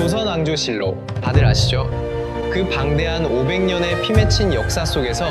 조선왕조실록 다들 아시죠? 그 방대한 500년의 피맺힌 역사 속에서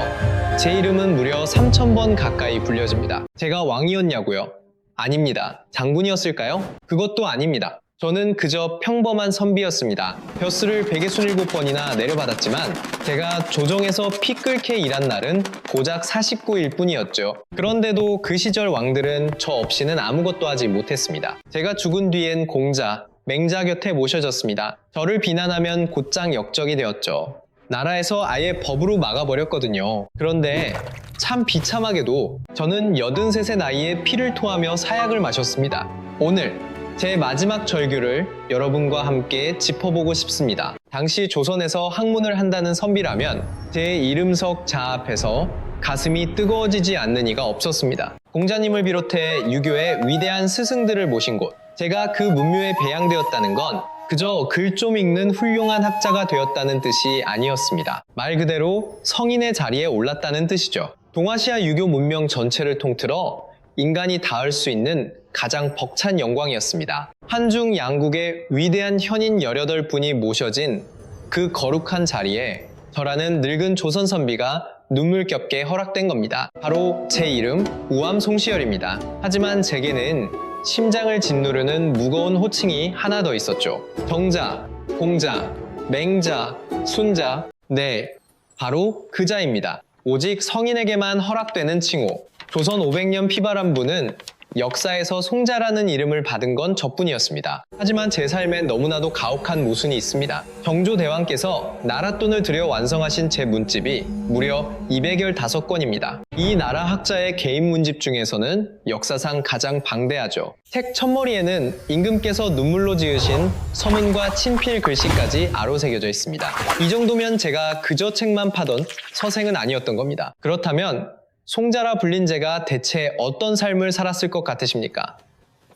제 이름은 무려 3000번 가까이 불려집니다. 제가 왕이었냐고요? 아닙니다. 장군이었을까요? 그것도 아닙니다. 저는 그저 평범한 선비였습니다. 벼슬을 167번이나 내려받았지만 제가 조정에서 피 끓게 일한 날은 고작 49일 뿐이었죠. 그런데도 그 시절 왕들은 저 없이는 아무것도 하지 못했습니다. 제가 죽은 뒤엔 공자, 맹자 곁에 모셔졌습니다. 저를 비난하면 곧장 역적이 되었죠. 나라에서 아예 법으로 막아버렸거든요. 그런데 참 비참하게도 저는 83세 나이에 피를 토하며 사약을 마셨습니다. 오늘 제 마지막 절규를 여러분과 함께 짚어보고 싶습니다. 당시 조선에서 학문을 한다는 선비라면 제 이름석 자 앞에서 가슴이 뜨거워지지 않는 이가 없었습니다. 공자님을 비롯해 유교의 위대한 스승들을 모신 곳, 제가 그 문묘에 배양되었다는 건 그저 글 좀 읽는 훌륭한 학자가 되었다는 뜻이 아니었습니다. 말 그대로 성인의 자리에 올랐다는 뜻이죠. 동아시아 유교 문명 전체를 통틀어 인간이 닿을 수 있는 가장 벅찬 영광이었습니다. 한중 양국의 위대한 현인 18분이 모셔진 그 거룩한 자리에 저라는 늙은 조선 선비가 눈물겹게 허락된 겁니다. 바로 제 이름 우암송시열입니다. 하지만 제게는 심장을 짓누르는 무거운 호칭이 하나 더 있었죠. 정자, 공자, 맹자, 순자, 네, 바로 그 자입니다. 오직 성인에게만 허락되는 칭호. 조선 500년 피바람부는 역사에서 송자라는 이름을 받은 건 저뿐이었습니다. 하지만 제 삶엔 너무나도 가혹한 모순이 있습니다. 정조대왕께서 나랏돈을 들여 완성하신 제 문집이 무려 215권입니다. 이 나라 학자의 개인 문집 중에서는 역사상 가장 방대하죠. 책 첫머리에는 임금께서 눈물로 지으신 서문과 친필 글씨까지 아로 새겨져 있습니다. 이 정도면 제가 그저 책만 파던 서생은 아니었던 겁니다. 그렇다면 송자라 불린 제가 대체 어떤 삶을 살았을 것 같으십니까?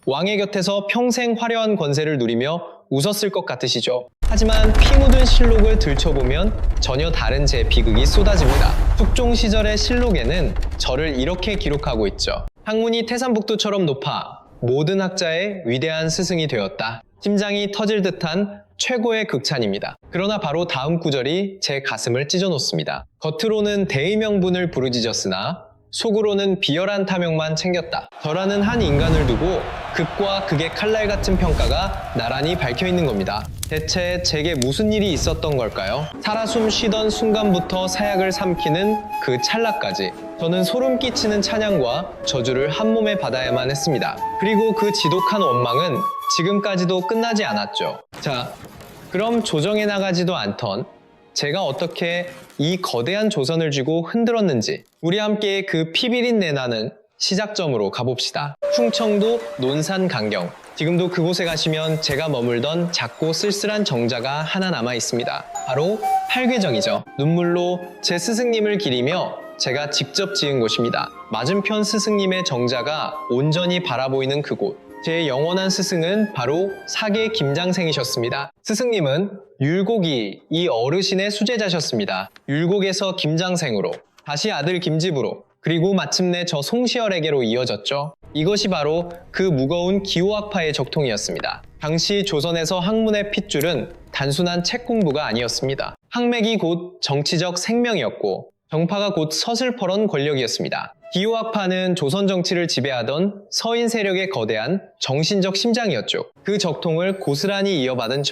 왕의 곁에서 평생 화려한 권세를 누리며 웃었을 것 같으시죠? 하지만 피 묻은 실록을 들춰보면 전혀 다른 제 비극이 쏟아집니다. 숙종 시절의 실록에는 저를 이렇게 기록하고 있죠. 학문이 태산북두처럼 높아 모든 학자의 위대한 스승이 되었다. 심장이 터질 듯한 최고의 극찬입니다. 그러나 바로 다음 구절이 제 가슴을 찢어놓습니다. 겉으로는 대의명분을 부르짖었으나 속으로는 비열한 탐욕만 챙겼다. 저라는 한 인간을 두고 극과 극의 칼날 같은 평가가 나란히 밝혀있는 겁니다. 대체 제게 무슨 일이 있었던 걸까요? 살아 숨 쉬던 순간부터 사약을 삼키는 그 찰나까지 저는 소름 끼치는 찬양과 저주를 한 몸에 받아야만 했습니다. 그리고 그 지독한 원망은 지금까지도 끝나지 않았죠. 자, 그럼 조정에 나가지도 않던 제가 어떻게 이 거대한 조선을 쥐고 흔들었는지 우리 함께 그 피비린 내나는 시작점으로 가봅시다. 충청도 논산 강경. 지금도 그곳에 가시면 제가 머물던 작고 쓸쓸한 정자가 하나 남아 있습니다. 바로 팔궤정이죠. 눈물로 제 스승님을 기리며 제가 직접 지은 곳입니다. 맞은편 스승님의 정자가 온전히 바라보이는 그곳. 제 영원한 스승은 바로 사계 김장생이셨습니다. 스승님은 율곡이 이 어르신의 수제자셨습니다. 율곡에서 김장생으로, 다시 아들 김집으로, 그리고 마침내 저 송시열에게로 이어졌죠. 이것이 바로 그 무거운 기호학파의 적통이었습니다. 당시 조선에서 학문의 핏줄은 단순한 책 공부가 아니었습니다. 학맥이 곧 정치적 생명이었고 정파가 곧 서슬퍼런 권력이었습니다. 기호학파는 조선 정치를 지배하던 서인 세력의 거대한 정신적 심장이었죠. 그 적통을 고스란히 이어받은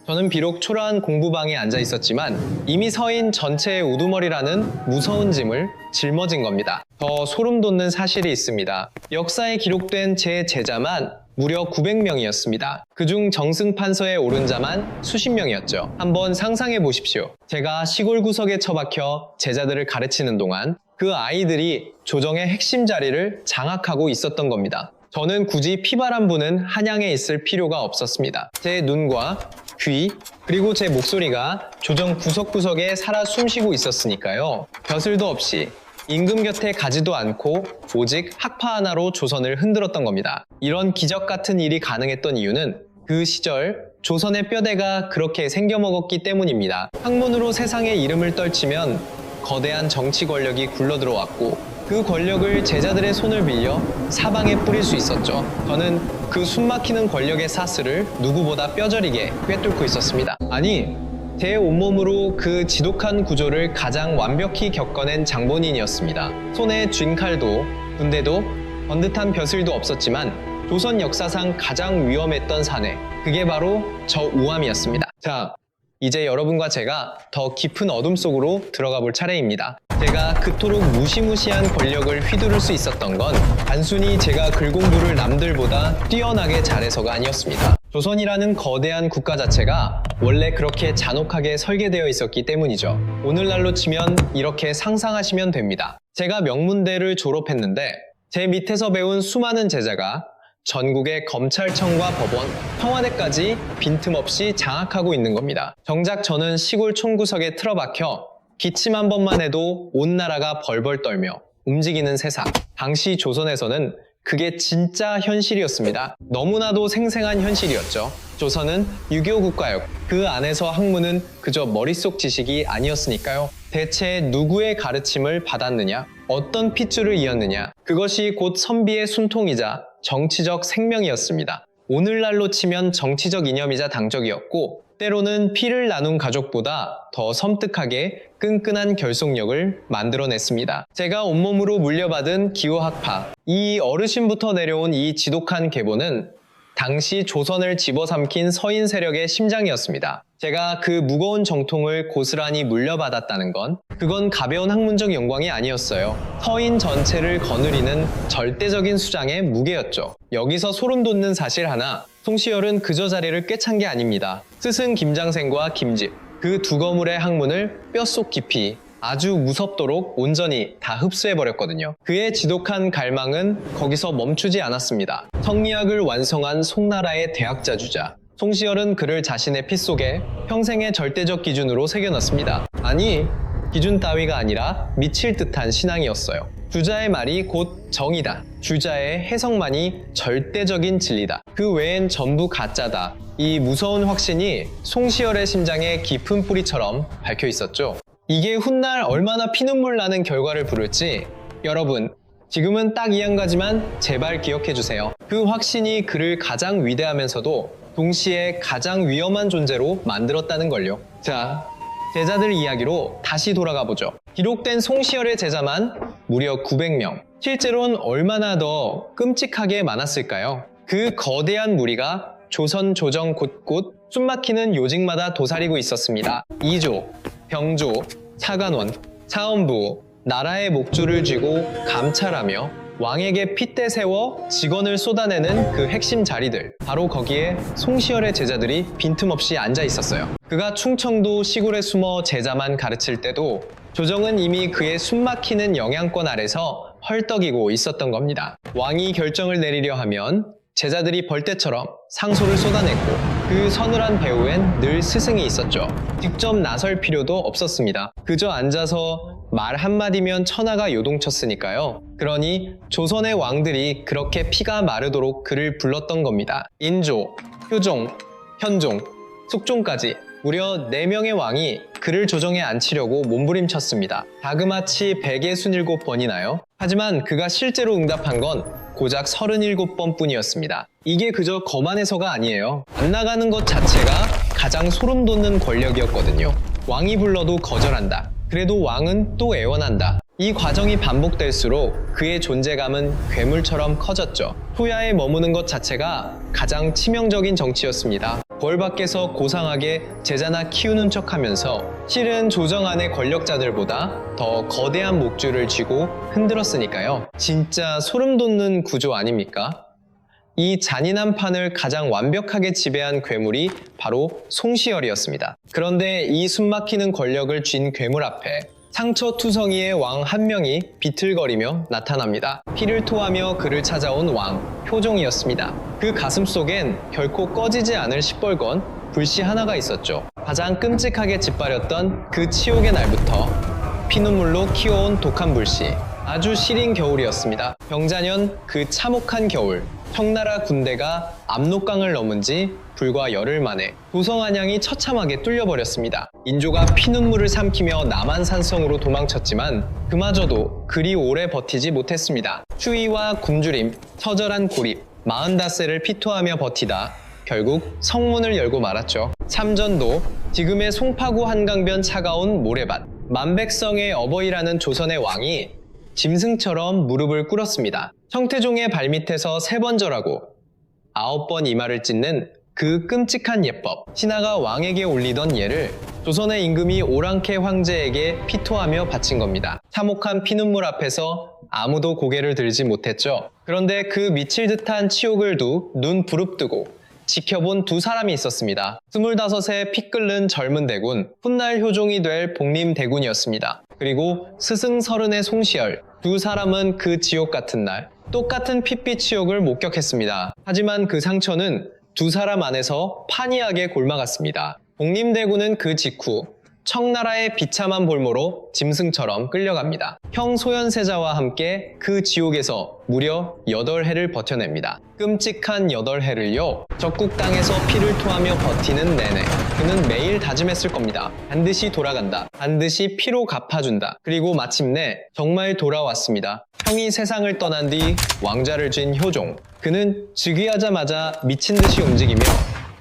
저는 비록 초라한 공부방에 앉아 있었지만 이미 서인 전체의 우두머리라는 무서운 짐을 짊어진 겁니다. 더 소름 돋는 사실이 있습니다. 역사에 기록된 제 제자만 무려 900명이었습니다. 그중 정승판서에 오른 자만 수십 명이었죠. 한번 상상해 보십시오. 제가 시골 구석에 처박혀 제자들을 가르치는 동안 그 아이들이 조정의 핵심 자리를 장악하고 있었던 겁니다. 저는 굳이 피바람 부는 한양에 있을 필요가 없었습니다. 제 눈과 귀, 그리고 제 목소리가 조정 구석구석에 살아 숨쉬고 있었으니까요. 벼슬도 없이 임금 곁에 가지도 않고 오직 학파 하나로 조선을 흔들었던 겁니다. 이런 기적 같은 일이 가능했던 이유는 그 시절 조선의 뼈대가 그렇게 생겨먹었기 때문입니다. 학문으로 세상의 이름을 떨치면 거대한 정치 권력이 굴러들어왔고 그 권력을 제자들의 손을 빌려 사방에 뿌릴 수 있었죠. 저는 그 숨막히는 권력의 사슬을 누구보다 뼈저리게 꿰뚫고 있었습니다. 아니, 제 온몸으로 그 지독한 구조를 가장 완벽히 겪어낸 장본인이었습니다. 손에 쥔 칼도 군대도 번듯한 벼슬도 없었지만 조선 역사상 가장 위험했던 사내, 그게 바로 저 우암이었습니다. 자, 이제 여러분과 제가 더 깊은 어둠 속으로 들어가 볼 차례입니다. 제가 그토록 무시무시한 권력을 휘두를 수 있었던 건 단순히 제가 글 공부를 남들보다 뛰어나게 잘해서가 아니었습니다. 조선이라는 거대한 국가 자체가 원래 그렇게 잔혹하게 설계되어 있었기 때문이죠. 오늘날로 치면 이렇게 상상하시면 됩니다. 제가 명문대를 졸업했는데 제 밑에서 배운 수많은 제자가 전국의 검찰청과 법원, 청와대까지 빈틈없이 장악하고 있는 겁니다. 정작 저는 시골 촌구석에 틀어박혀 기침 한 번만 해도 온 나라가 벌벌 떨며 움직이는 세상. 당시 조선에서는 그게 진짜 현실이었습니다. 너무나도 생생한 현실이었죠. 조선은 유교 국가였고 그 안에서 학문은 그저 머릿속 지식이 아니었으니까요. 대체 누구의 가르침을 받았느냐? 어떤 핏줄을 이었느냐? 그것이 곧 선비의 숨통이자 정치적 생명이었습니다. 오늘날로 치면 정치적 이념이자 당적이었고 때로는 피를 나눈 가족보다 더 섬뜩하게 끈끈한 결속력을 만들어냈습니다. 제가 온몸으로 물려받은 기호학파, 이 어르신부터 내려온 이 지독한 계보는 당시 조선을 집어삼킨 서인 세력의 심장이었습니다. 제가 그 무거운 정통을 고스란히 물려받았다는 건 그건 가벼운 학문적 영광이 아니었어요. 서인 전체를 거느리는 절대적인 수장의 무게였죠. 여기서 소름 돋는 사실 하나, 송시열은 그저 자리를 꿰찬 게 아닙니다. 스승 김장생과 김집, 그 두 거물의 학문을 뼛속 깊이 아주 무섭도록 온전히 다 흡수해버렸거든요. 그의 지독한 갈망은 거기서 멈추지 않았습니다. 성리학을 완성한 송나라의 대학자 주자. 송시열은 그를 자신의 피 속에 평생의 절대적 기준으로 새겨넣습니다. 아니, 기준 따위가 아니라 미칠 듯한 신앙이었어요. 주자의 말이 곧 정이다. 주자의 해석만이 절대적인 진리다. 그 외엔 전부 가짜다. 이 무서운 확신이 송시열의 심장에 깊은 뿌리처럼 박혀 있었죠. 이게 훗날 얼마나 피눈물 나는 결과를 부를지 여러분, 지금은 딱 이 한 가지만 제발 기억해주세요. 그 확신이 그를 가장 위대하면서도 동시에 가장 위험한 존재로 만들었다는 걸요. 자, 제자들 이야기로 다시 돌아가 보죠. 기록된 송시열의 제자만 무려 900명. 실제로는 얼마나 더 끔찍하게 많았을까요? 그 거대한 무리가 조선 조정 곳곳 숨막히는 요직마다 도사리고 있었습니다. 이조, 병조, 차관원, 차원부, 나라의 목줄을 쥐고 감찰하며 왕에게 핏대 세워 직언을 쏟아내는 그 핵심 자리들, 바로 거기에 송시열의 제자들이 빈틈없이 앉아 있었어요. 그가 충청도 시골에 숨어 제자만 가르칠 때도 조정은 이미 그의 숨막히는 영향권 아래서 헐떡이고 있었던 겁니다. 왕이 결정을 내리려 하면 제자들이 벌떼처럼 상소를 쏟아냈고 그 서늘한 배후엔 늘 스승이 있었죠. 직접 나설 필요도 없었습니다. 그저 앉아서 말 한마디면 천하가 요동쳤으니까요. 그러니 조선의 왕들이 그렇게 피가 마르도록 그를 불렀던 겁니다. 인조, 효종, 현종, 숙종까지 무려 4명의 왕이 그를 조정에 앉히려고 몸부림쳤습니다. 다그마치 167번이나요? 하지만 그가 실제로 응답한 건 고작 37번 뿐이었습니다. 이게 그저 거만해서가 아니에요. 안 나가는 것 자체가 가장 소름 돋는 권력이었거든요. 왕이 불러도 거절한다. 그래도 왕은 또 애원한다. 이 과정이 반복될수록 그의 존재감은 괴물처럼 커졌죠. 후야에 머무는 것 자체가 가장 치명적인 정치였습니다. 벌 밖에서 고상하게 제자나 키우는 척하면서 실은 조정 안의 권력자들보다 더 거대한 목줄을 쥐고 흔들었으니까요. 진짜 소름 돋는 구조 아닙니까? 이 잔인한 판을 가장 완벽하게 지배한 괴물이 바로 송시열이었습니다. 그런데 이 숨막히는 권력을 쥔 괴물 앞에 상처투성이의 왕 한 명이 비틀거리며 나타납니다. 피를 토하며 그를 찾아온 왕, 효종이었습니다. 그 가슴 속엔 결코 꺼지지 않을 시뻘건 불씨 하나가 있었죠. 가장 끔찍하게 짓밟았던 그 치욕의 날부터 피눈물로 키워온 독한 불씨, 아주 시린 겨울이었습니다. 병자년 그 참혹한 겨울, 청나라 군대가 압록강을 넘은 지 불과 열흘 만에 도성안양이 처참하게 뚫려버렸습니다. 인조가 피눈물을 삼키며 남한산성으로 도망쳤지만 그마저도 그리 오래 버티지 못했습니다. 추위와 굶주림, 처절한 고립, 40닷새를 피토하며 버티다 결국 성문을 열고 말았죠. 참전도, 지금의 송파구 한강변 차가운 모래밭, 만백성의 어버이라는 조선의 왕이 짐승처럼 무릎을 꿇었습니다. 청태종의 발밑에서 3번 절하고 9번 이마를 찢는 그 끔찍한 예법, 신하가 왕에게 올리던 예를 조선의 임금이 오랑캐 황제에게 피토하며 바친 겁니다. 참혹한 피눈물 앞에서 아무도 고개를 들지 못했죠. 그런데 그 미칠 듯한 치욕을 눈 부릅뜨고 지켜본 2사람이 있었습니다. 25세 피 끓는 젊은 대군, 훗날 효종이 될 복림 대군이었습니다. 그리고 스승 30의 송시열, 2사람은 그 지옥 같은 날 똑같은 핏빛 치욕을 목격했습니다. 하지만 그 상처는 2사람 안에서 판이하게 골마갔습니다. 복림대군은 그 직후 청나라의 비참한 볼모로 짐승처럼 끌려갑니다. 형 소현세자와 함께 그 지옥에서 무려 8해를 버텨냅니다. 끔찍한 8해를요. 적국 땅에서 피를 토하며 버티는 내내 그는 매일 다짐했을 겁니다. 반드시 돌아간다. 반드시 피로 갚아준다. 그리고 마침내 정말 돌아왔습니다. 형이 세상을 떠난 뒤 왕좌를 쥔 효종. 그는 즉위하자마자 미친 듯이 움직이며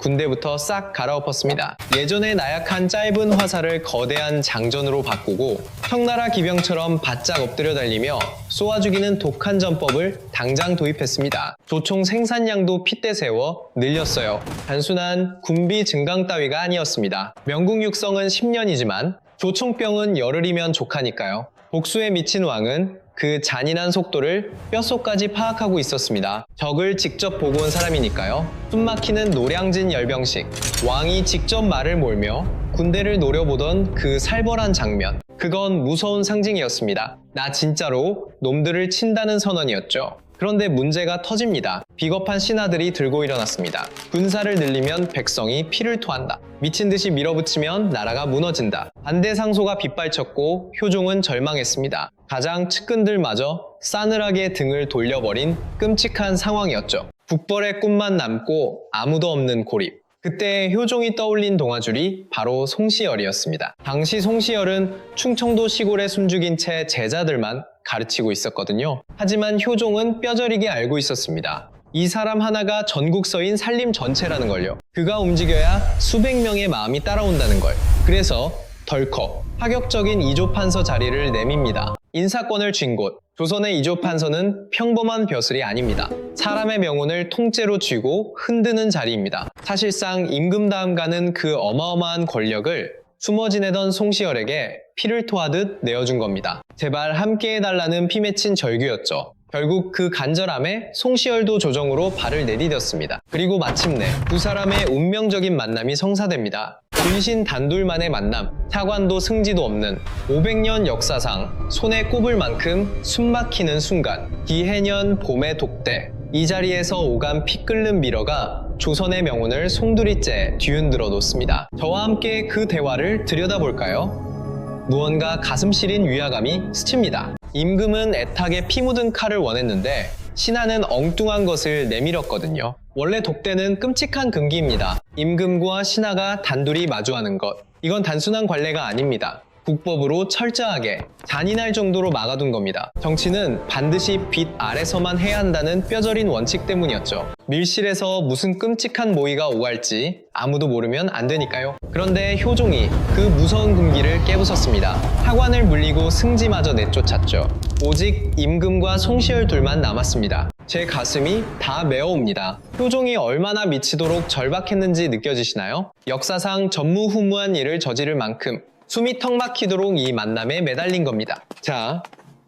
군대부터 싹 갈아엎었습니다. 예전의 나약한 짧은 화살을 거대한 장전으로 바꾸고 청나라 기병처럼 바짝 엎드려 달리며 쏘아 죽이는 독한 전법을 당장 도입했습니다. 조총 생산량도 핏대 세워 늘렸어요. 단순한 군비 증강 따위가 아니었습니다. 명궁 육성은 10년이지만 조총병은 열흘이면 족하니까요. 복수에 미친 왕은 그 잔인한 속도를 뼛속까지 파악하고 있었습니다. 적을 직접 보고 온 사람이니까요. 숨막히는 노량진 열병식, 왕이 직접 말을 몰며 군대를 노려보던 그 살벌한 장면, 그건 무서운 상징이었습니다. 나 진짜로 놈들을 친다는 선언이었죠. 그런데 문제가 터집니다. 비겁한 신하들이 들고 일어났습니다. 군사를 늘리면 백성이 피를 토한다. 미친 듯이 밀어붙이면 나라가 무너진다. 반대 상소가 빗발쳤고 효종은 절망했습니다. 가장 측근들마저 싸늘하게 등을 돌려버린 끔찍한 상황이었죠. 국벌의 꿈만 남고 아무도 없는 고립. 그때 효종이 떠올린 동아줄이 바로 송시열이었습니다. 당시 송시열은 충청도 시골에 숨죽인 채 제자들만 가르치고 있었거든요. 하지만 효종은 뼈저리게 알고 있었습니다. 이 사람 하나가 전국서인 산림 전체라는 걸요. 그가 움직여야 수백 명의 마음이 따라온다는 걸. 그래서 덜컥 파격적인 이조판서 자리를 내밉니다. 인사권을 쥔 곳. 조선의 이조판서는 평범한 벼슬이 아닙니다. 사람의 명운을 통째로 쥐고 흔드는 자리입니다. 사실상 임금 다음 가는 그 어마어마한 권력을 숨어 지내던 송시열에게 피를 토하듯 내어준 겁니다. 제발 함께 해달라는 피 맺힌 절규였죠. 결국 그 간절함에 송시열도 조정으로 발을 내디뎠습니다. 그리고 마침내 2사람의 운명적인 만남이 성사됩니다. 분신 단둘만의 만남, 사관도 승지도 없는 500년 역사상 손에 꼽을 만큼 숨막히는 순간, 기해년 봄의 독대, 이 자리에서 오간 피 끓는 미러가 조선의 명운을 송두리째 뒤흔들어 놓습니다. 저와 함께 그 대화를 들여다볼까요? 무언가 가슴 시린 위화감이 스칩니다. 임금은 애타게 피 묻은 칼을 원했는데 신하는 엉뚱한 것을 내밀었거든요. 원래 독대는 끔찍한 금기입니다. 임금과 신하가 단둘이 마주하는 것. 이건 단순한 관례가 아닙니다. 국법으로 철저하게 잔인할 정도로 막아둔 겁니다. 정치는 반드시 빛 아래서만 해야 한다는 뼈저린 원칙 때문이었죠. 밀실에서 무슨 끔찍한 모의가 오갈지 아무도 모르면 안 되니까요. 그런데 효종이 그 무서운 금기를 깨부쉈습니다. 하관을 물리고 승지마저 내쫓았죠. 오직 임금과 송시열 둘만 남았습니다. 제 가슴이 다 메어옵니다. 효종이 얼마나 미치도록 절박했는지 느껴지시나요? 역사상 전무후무한 일을 저지를 만큼 숨이 턱 막히도록 이 만남에 매달린 겁니다. 자,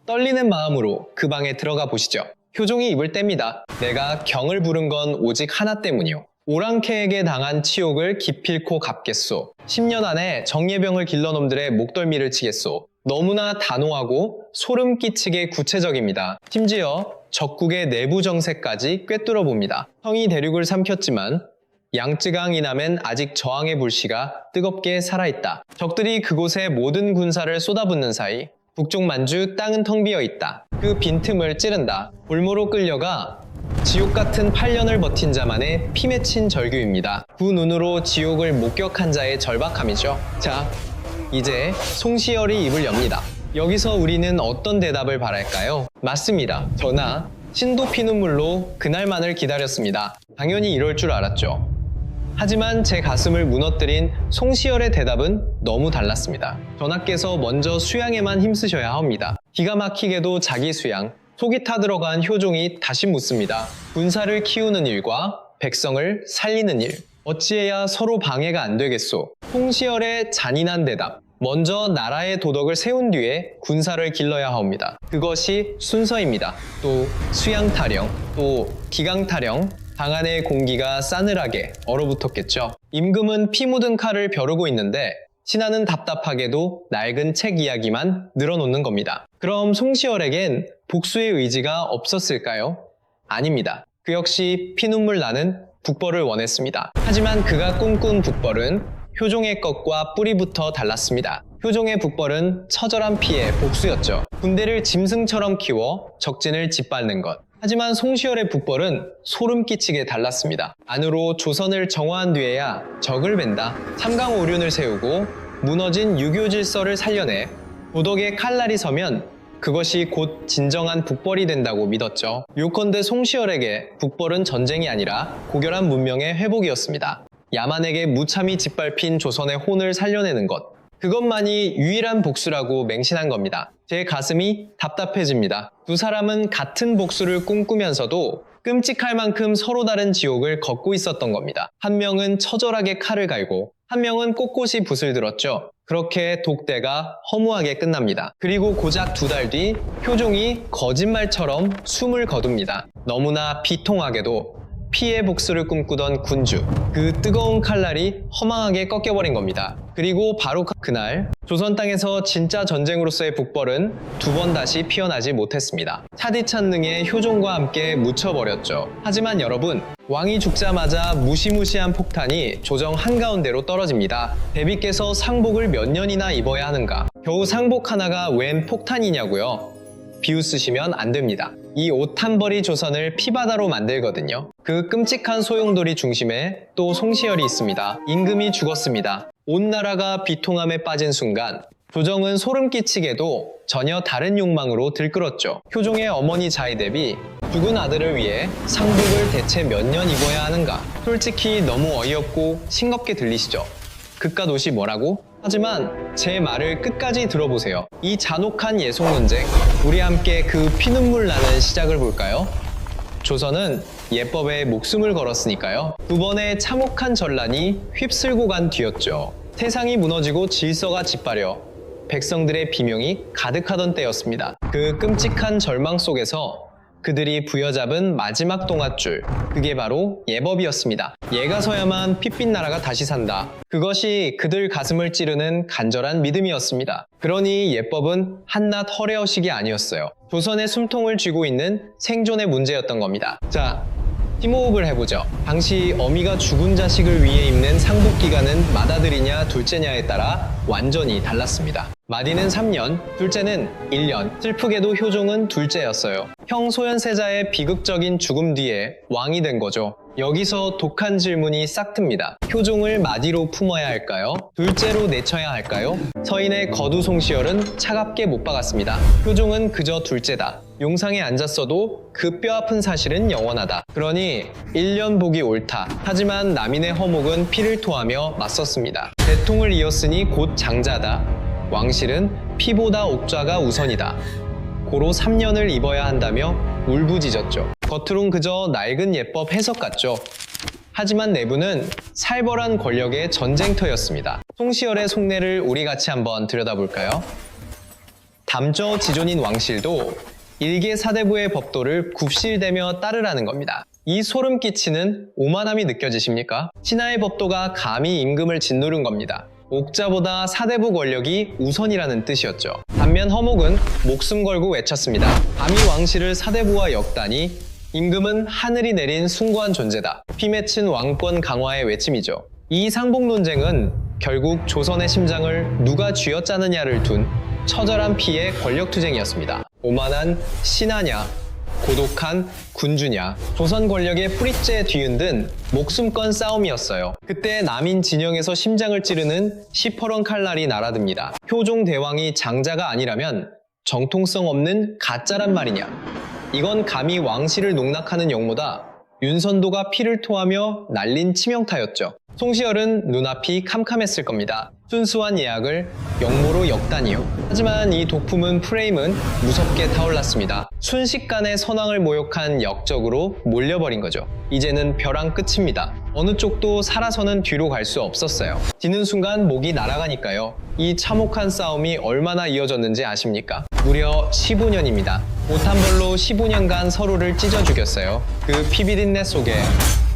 떨리는 마음으로 그 방에 들어가 보시죠. 효종이 입을 뗍니다. 내가 경을 부른 건 오직 하나 때문이요. 오랑캐에게 당한 치욕을 기필코 갚겠소. 10년 안에 정예병을 길러놈들의 목덜미를 치겠소. 너무나 단호하고 소름 끼치게 구체적입니다. 심지어 적국의 내부 정세까지 꿰뚫어 봅니다. 형이 대륙을 삼켰지만 양쯔강 이남엔 아직 저항의 불씨가 뜨겁게 살아있다. 적들이 그곳에 모든 군사를 쏟아붓는 사이 북쪽 만주 땅은 텅 비어 있다. 그 빈틈을 찌른다. 볼모로 끌려가 지옥 같은 8년을 버틴 자만의 피 맺힌 절규입니다. 두 눈으로 지옥을 목격한 자의 절박함이죠. 자, 이제 송시열이 입을 엽니다. 여기서 우리는 어떤 대답을 바랄까요? 맞습니다. 저나 신도 피눈물로 그날만을 기다렸습니다. 당연히 이럴 줄 알았죠. 하지만 제 가슴을 무너뜨린 송시열의 대답은 너무 달랐습니다. 전하께서 먼저 수양에만 힘쓰셔야 합니다. 기가 막히게도 자기 수양, 속이 타들어간 효종이 다시 묻습니다. 군사를 키우는 일과 백성을 살리는 일, 어찌해야 서로 방해가 안 되겠소? 송시열의 잔인한 대답. 먼저 나라의 도덕을 세운 뒤에 군사를 길러야 합니다. 그것이 순서입니다. 또 수양 타령, 또 기강 타령, 방 안의 공기가 싸늘하게 얼어붙었겠죠. 임금은 피 묻은 칼을 벼르고 있는데 신하는 답답하게도 낡은 책 이야기만 늘어놓는 겁니다. 그럼 송시열에겐 복수의 의지가 없었을까요? 아닙니다. 그 역시 피눈물 나는 북벌을 원했습니다. 하지만 그가 꿈꾼 북벌은 효종의 것과 뿌리부터 달랐습니다. 효종의 북벌은 처절한 피의 복수였죠. 군대를 짐승처럼 키워 적진을 짓밟는 것. 하지만 송시열의 북벌은 소름 끼치게 달랐습니다. 안으로 조선을 정화한 뒤에야 적을 벤다. 삼강오륜을 세우고 무너진 유교 질서를 살려내 도덕의 칼날이 서면 그것이 곧 진정한 북벌이 된다고 믿었죠. 요컨대 송시열에게 북벌은 전쟁이 아니라 고결한 문명의 회복이었습니다. 야만에게 무참히 짓밟힌 조선의 혼을 살려내는 것. 그것만이 유일한 복수라고 맹신한 겁니다. 제 가슴이 답답해집니다. 두 사람은 같은 복수를 꿈꾸면서도 끔찍할 만큼 서로 다른 지옥을 걷고 있었던 겁니다. 한 명은 처절하게 칼을 갈고 한 명은 꼿꼿이 붓을 들었죠. 그렇게 독대가 허무하게 끝납니다. 그리고 고작 2달 뒤 효종이 거짓말처럼 숨을 거둡니다. 너무나 비통하게도 피의 복수를 꿈꾸던 군주, 그 뜨거운 칼날이 허망하게 꺾여버린 겁니다. 그리고 바로 그날 조선 땅에서 진짜 전쟁으로서의 북벌은 2번 다시 피어나지 못했습니다. 차디찬능의 효종과 함께 묻혀버렸죠. 하지만 여러분, 왕이 죽자마자 무시무시한 폭탄이 조정 한가운데로 떨어집니다. 대비께서 상복을 몇 년이나 입어야 하는가? 겨우 상복 하나가 웬 폭탄이냐고요? 비웃으시면 안 됩니다. 이 옷 한 벌이 조선을 피바다로 만들거든요. 그 끔찍한 소용돌이 중심에 또 송시열이 있습니다. 임금이 죽었습니다. 온 나라가 비통함에 빠진 순간 조정은 소름 끼치게도 전혀 다른 욕망으로 들끓었죠. 효종의 어머니 자의대비 죽은 아들을 위해 상복을 대체 몇 년 입어야 하는가? 솔직히 너무 어이없고 싱겁게 들리시죠? 그깟 옷이 뭐라고? 하지만 제 말을 끝까지 들어보세요. 이 잔혹한 예속 논쟁, 우리 함께 그 피눈물 나는 시작을 볼까요? 조선은 예법에 목숨을 걸었으니까요. 2번의 참혹한 전란이 휩쓸고 간 뒤였죠. 세상이 무너지고 질서가 짓밟여 백성들의 비명이 가득하던 때였습니다. 그 끔찍한 절망 속에서 그들이 부여잡은 마지막 동아줄, 그게 바로 예법이었습니다. 얘가 서야만 핏빛 나라가 다시 산다. 그것이 그들 가슴을 찌르는 간절한 믿음이었습니다. 그러니 예법은 한낱 허례허식이 아니었어요. 조선의 숨통을 쥐고 있는 생존의 문제였던 겁니다. 자, 팀호흡을 해보죠. 당시 어미가 죽은 자식을 위해 입는 상복 기간은 맏아들이냐 둘째냐에 따라 완전히 달랐습니다. 맏이는 3년, 둘째는 1년. 슬프게도 효종은 둘째였어요. 형 소현세자의 비극적인 죽음 뒤에 왕이 된 거죠. 여기서 독한 질문이 싹 틉니다. 효종을 맏이로 품어야 할까요? 둘째로 내쳐야 할까요? 서인의 거두 송시열은 차갑게 못 박았습니다. 효종은 그저 둘째다. 용상에 앉았어도 그 뼈아픈 사실은 영원하다. 그러니 1년 복이 옳다. 하지만 남인의 허목은 피를 토하며 맞섰습니다. 대통을 이었으니 곧 장자다. 왕실은 피보다 옥좌가 우선이다. 고로 3년을 입어야 한다며 울부짖었죠. 겉으론 그저 낡은 예법 해석 같죠. 하지만 내부는 살벌한 권력의 전쟁터였습니다. 송시열의 속내를 우리 같이 한번 들여다볼까요? 담저 지존인 왕실도 일개 사대부의 법도를 굽실대며 따르라는 겁니다. 이 소름 끼치는 오만함이 느껴지십니까? 신하의 법도가 감히 임금을 짓누른 겁니다. 옥자보다 사대부 권력이 우선이라는 뜻이었죠. 반면 허목은 목숨 걸고 외쳤습니다. 감히 왕실을 사대부와 엮다니 임금은 하늘이 내린 숭고한 존재다. 피 맺힌 왕권 강화의 외침이죠. 이 상복 논쟁은 결국 조선의 심장을 누가 쥐어짜느냐를 둔 처절한 피의 권력투쟁이었습니다. 오만한 신하냐, 고독한 군주냐, 조선 권력의 뿌리째 뒤흔든 목숨건 싸움이었어요. 그때 남인 진영에서 심장을 찌르는 시퍼런 칼날이 날아듭니다. 효종 대왕이 장자가 아니라면 정통성 없는 가짜란 말이냐. 이건 감히 왕실을 농락하는 영모다 윤선도가 피를 토하며 날린 치명타였죠. 송시열은 눈앞이 캄캄했을 겁니다. 순수한 예약을 영모로 역다니요. 하지만 이 독품은 프레임은 무섭게 타올랐습니다. 순식간에 선왕을 모욕한 역적으로 몰려버린 거죠. 이제는 벼랑 끝입니다. 어느 쪽도 살아서는 뒤로 갈 수 없었어요. 지는 순간 목이 날아가니까요. 이 참혹한 싸움이 얼마나 이어졌는지 아십니까? 무려 15년입니다. 옷 한 벌로 15년간 서로를 찢어 죽였어요. 그 피비린내 속에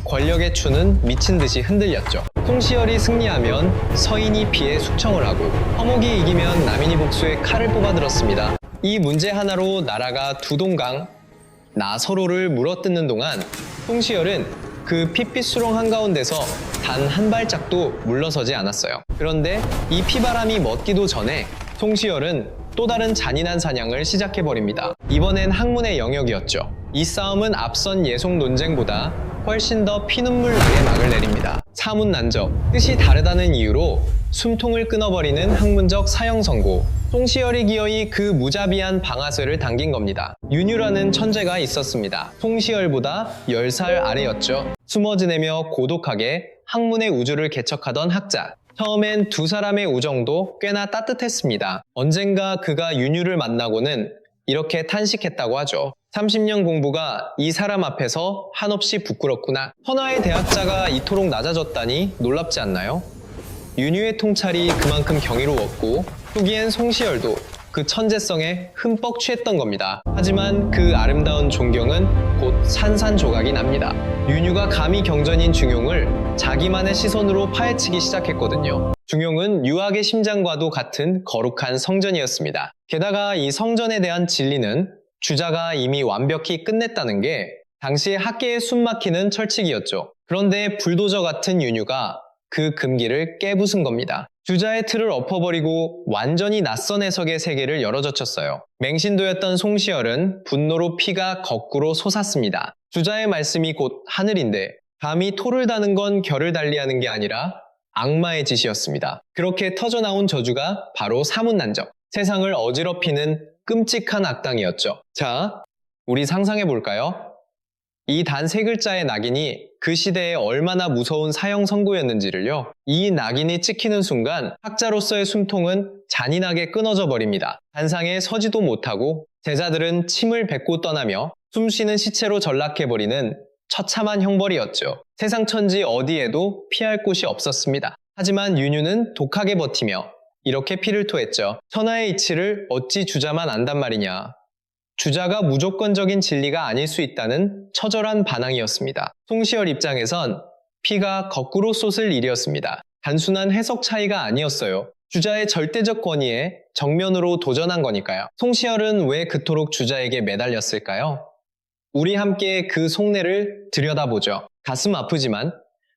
권력의 추는 미친 듯이 흔들렸죠. 송시열이 승리하면 서인이 피해 숙청을 하고 허목이 이기면 남인이 복수에 칼을 뽑아들었습니다. 이 문제 하나로 나라가 두 동강, 나 서로를 물어뜯는 동안 송시열은 그 핏빛수렁 한가운데서 단 한 발짝도 물러서지 않았어요. 그런데 이 피바람이 멎기도 전에 송시열은 또 다른 잔인한 사냥을 시작해버립니다. 이번엔 학문의 영역이었죠. 이 싸움은 앞선 예속 논쟁보다 훨씬 더 피눈물 나게 막을 내립니다. 사문난적, 뜻이 다르다는 이유로 숨통을 끊어버리는 학문적 사형 선고. 송시열이 기어이 그 무자비한 방아쇠를 당긴 겁니다. 윤유라는 천재가 있었습니다. 송시열보다 10살 아래였죠. 숨어 지내며 고독하게 학문의 우주를 개척하던 학자. 처음엔 두 사람의 우정도 꽤나 따뜻했습니다. 언젠가 그가 윤유를 만나고는 이렇게 탄식했다고 하죠. 30년 공부가 이 사람 앞에서 한없이 부끄럽구나. 천하의 대학자가 이토록 낮아졌다니 놀랍지 않나요? 윤유의 통찰이 그만큼 경이로웠고 후기엔 송시열도 그 천재성에 흠뻑 취했던 겁니다. 하지만 그 아름다운 존경은 곧 산산조각이 납니다. 윤유가 감히 경전인 중용을 자기만의 시선으로 파헤치기 시작했거든요. 중용은 유학의 심장과도 같은 거룩한 성전이었습니다. 게다가 이 성전에 대한 진리는 주자가 이미 완벽히 끝냈다는 게 당시의 학계에 숨막히는 철칙이었죠. 그런데 불도저 같은 윤유가 그 금기를 깨부순 겁니다. 주자의 틀을 엎어버리고 완전히 낯선 해석의 세계를 열어젖혔어요. 맹신도였던 송시열은 분노로 피가 거꾸로 솟았습니다. 주자의 말씀이 곧 하늘인데 감히 토를 다는 건 결을 달리하는 게 아니라 악마의 짓이었습니다. 그렇게 터져나온 저주가 바로 사문난적, 세상을 어지럽히는 끔찍한 악당이었죠. 자, 우리 상상해볼까요? 이 단 세 글자의 낙인이 그 시대에 얼마나 무서운 사형 선고였는지를요. 이 낙인이 찍히는 순간 학자로서의 숨통은 잔인하게 끊어져 버립니다. 단상에 서지도 못하고 제자들은 침을 뱉고 떠나며 숨쉬는 시체로 전락해버리는 처참한 형벌이었죠. 세상 천지 어디에도 피할 곳이 없었습니다. 하지만 윤유는 독하게 버티며 이렇게 피를 토했죠. 천하의 이치를 어찌 주자만 안단 말이냐. 주자가 무조건적인 진리가 아닐 수 있다는 처절한 반항이었습니다. 송시열 입장에선 피가 거꾸로 쏟을 일이었습니다. 단순한 해석 차이가 아니었어요. 주자의 절대적 권위에 정면으로 도전한 거니까요. 송시열은 왜 그토록 주자에게 매달렸을까요? 우리 함께 그 속내를 들여다보죠. 가슴 아프지만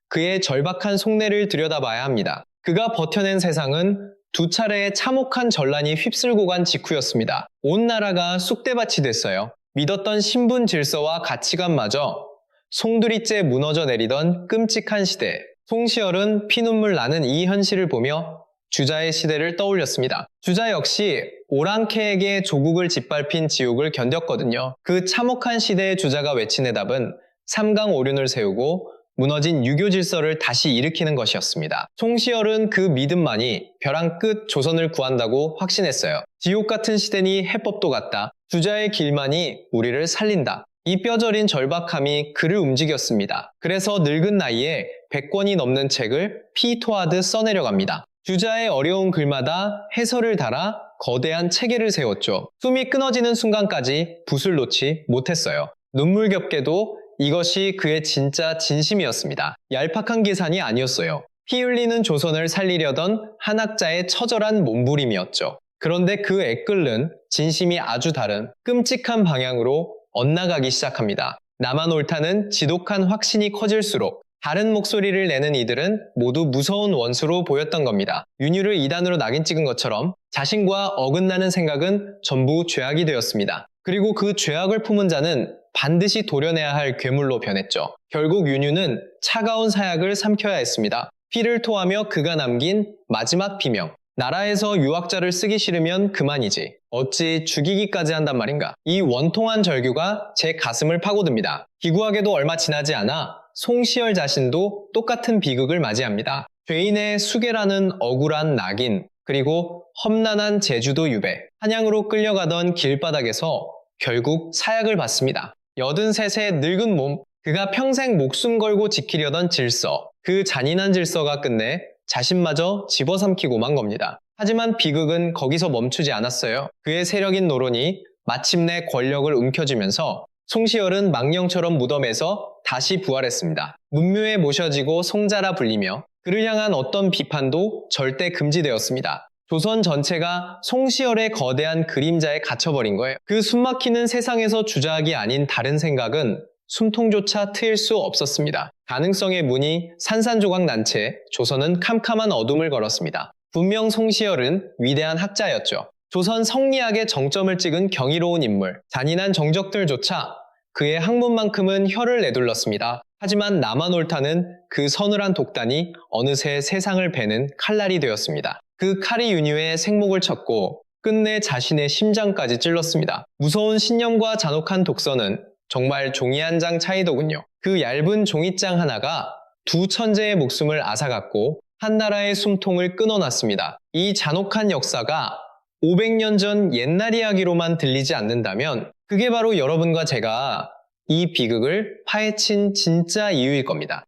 그의 절박한 속내를 들여다봐야 합니다. 그가 버텨낸 세상은 두 차례의 참혹한 전란이 휩쓸고 간 직후였습니다. 온 나라가 쑥대밭이 됐어요. 믿었던 신분 질서와 가치관마저 송두리째 무너져 내리던 끔찍한 시대. 송시열은 피눈물 나는 이 현실을 보며 주자의 시대를 떠올렸습니다. 주자 역시 오랑캐에게 조국을 짓밟힌 지옥을 견뎠거든요. 그 참혹한 시대의 주자가 외친 해답은 삼강오륜을 세우고 무너진 유교 질서를 다시 일으키는 것이었습니다. 송시열은 그 믿음만이 벼랑 끝 조선을 구한다고 확신했어요. 지옥 같은 시대니 해법도 같다. 주자의 길만이 우리를 살린다. 이 뼈저린 절박함이 그를 움직였습니다. 그래서 늙은 나이에 100권이 넘는 책을 피 토하듯 써내려갑니다. 주자의 어려운 글마다 해설을 달아 거대한 체계를 세웠죠. 숨이 끊어지는 순간까지 붓을 놓지 못했어요. 눈물겹게도 이것이 그의 진짜 진심이었습니다. 얄팍한 계산이 아니었어요. 피 흘리는 조선을 살리려던 한 학자의 처절한 몸부림이었죠. 그런데 그 애끓는 진심이 아주 다른 끔찍한 방향으로 엇나가기 시작합니다. 나만 옳다는 지독한 확신이 커질수록 다른 목소리를 내는 이들은 모두 무서운 원수로 보였던 겁니다. 윤유를 이단으로 낙인 찍은 것처럼 자신과 어긋나는 생각은 전부 죄악이 되었습니다. 그리고 그 죄악을 품은 자는 반드시 도려내야 할 괴물로 변했죠. 결국 윤유는 차가운 사약을 삼켜야 했습니다. 피를 토하며 그가 남긴 마지막 비명. 나라에서 유학자를 쓰기 싫으면 그만이지. 어찌 죽이기까지 한단 말인가. 이 원통한 절규가 제 가슴을 파고듭니다. 기구하게도 얼마 지나지 않아 송시열 자신도 똑같은 비극을 맞이합니다. 죄인의 수계라는 억울한 낙인, 그리고 험난한 제주도 유배, 한양으로 끌려가던 길바닥에서 결국 사약을 받습니다. 83세 늙은 몸, 그가 평생 목숨 걸고 지키려던 질서, 그 잔인한 질서가 끝내 자신마저 집어삼키고 만 겁니다. 하지만 비극은 거기서 멈추지 않았어요. 그의 세력인 노론이 마침내 권력을 움켜쥐면서 송시열은 망령처럼 무덤에서 다시 부활했습니다. 문묘에 모셔지고 송자라 불리며 그를 향한 어떤 비판도 절대 금지되었습니다. 조선 전체가 송시열의 거대한 그림자에 갇혀버린 거예요. 그 숨막히는 세상에서 주작이 아닌 다른 생각은 숨통조차 트일 수 없었습니다. 가능성의 문이 산산조각 난 채 조선은 캄캄한 어둠을 걸었습니다. 분명 송시열은 위대한 학자였죠. 조선 성리학의 정점을 찍은 경이로운 인물, 잔인한 정적들조차 그의 학문만큼은 혀를 내둘렀습니다. 하지만 나만 옳다는 그 서늘한 독단이 어느새 세상을 베는 칼날이 되었습니다. 그 칼이 윤유의 생목을 쳤고 끝내 자신의 심장까지 찔렀습니다. 무서운 신념과 잔혹한 독서는 정말 종이 한 장 차이더군요. 그 얇은 종이장 하나가 두 천재의 목숨을 앗아갔고 한 나라의 숨통을 끊어놨습니다. 이 잔혹한 역사가 500년 전 옛날 이야기로만 들리지 않는다면 그게 바로 여러분과 제가 이 비극을 파헤친 진짜 이유일 겁니다.